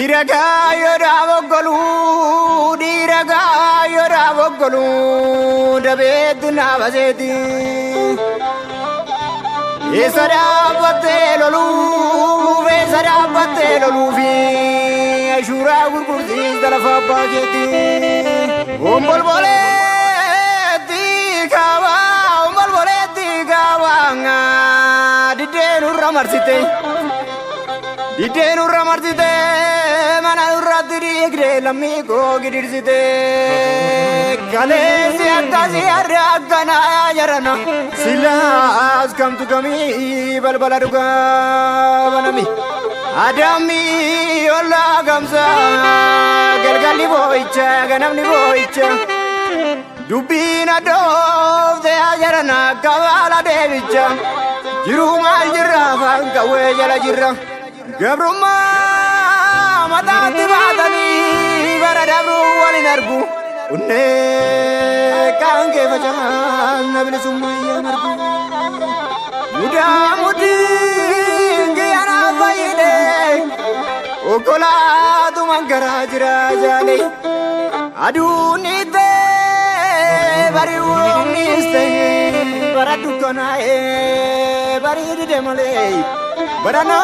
Diraga vogolu dabeetu naabaseti Esara batte lolu fi ashura gurgurti dalafa paketi Umbol boleti kawa nga didenu ramarsite mana urratti digre lamiko gidirsite kalesi attasi arragana yarana silas kamtu kami balbala duga banami adami olla gamsa galgali boicha ganamni boicha dubina dovde yarana kawala devicha jiruma jirra fangawe jala jirra gabruma matati badani baradabru walinargu unne kange fajaman nabli sumaya margu muda mudingi ana bayide okola tu mangara jira jale adunite bari umiste baradukona bari demale barano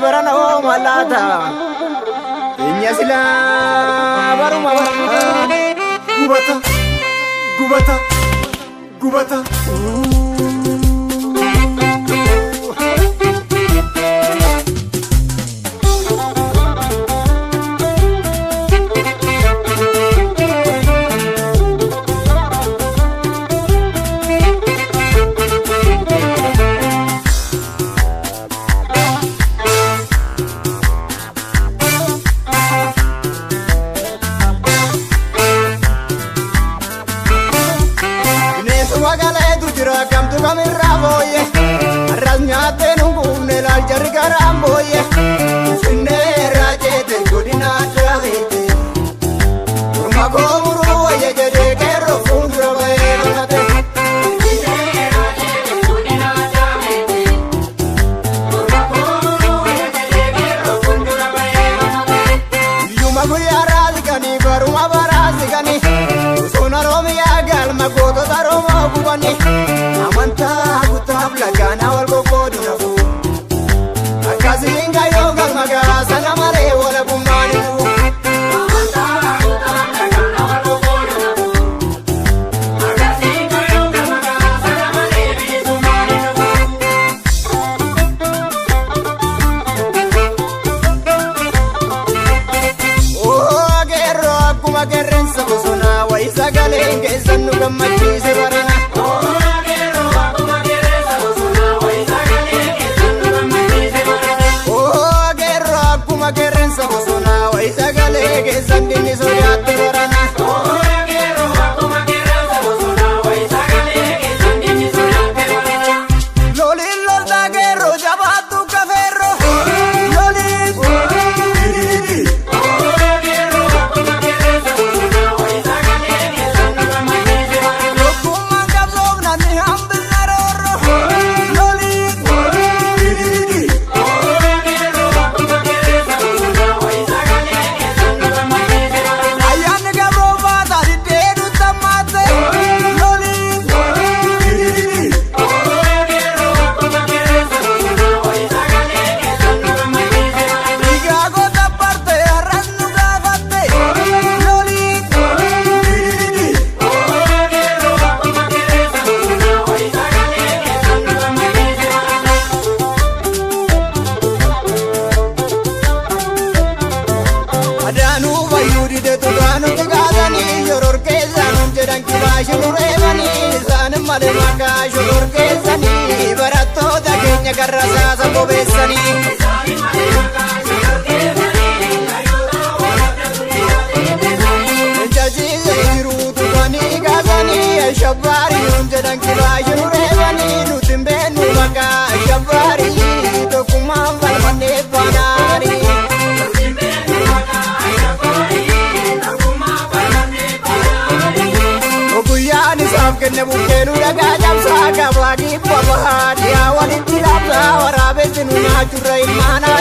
barano malata inya sila baruma gubata Ramboye, Sinera Jete, Godina Javete, Magomuru, Yegero, Fundra, Sinera Jete, Godina Javete, Magomuru, Yegero, Fundra, Yumaguya Razigani, Baruma Barazigani, Sonaromia Galma, Godo, Roma, Bubani, Amanta, Gutabla, Gana, or Gokodina. Kazinga yoga maga sana mare wala bumani amanta utamna kana wala bumani kazinga yoga maga sana mare bumani oh gerro kuma gerrensa bosona waisa galenge sanu gammachi se barana Sandini soyate barana gero akuma gerasa bosona waisa galege sandini soyate barana loli lolda gero jabatu kaferro loli gero akuma gerasa bosona waisa galege sandini soyate barana kuma gablovna ni hambilaro loli gero akuma gerasa bosona waisa male maka shurur kesani barato da kenya karasa sabo besani jaji ziru tu bani gazani shabari unjadan kila shurur bani nutimbe nu maka shabari to kuma bal mane banari Kenne bukenu daga jamsa kabagi papa turre ilmaanaa.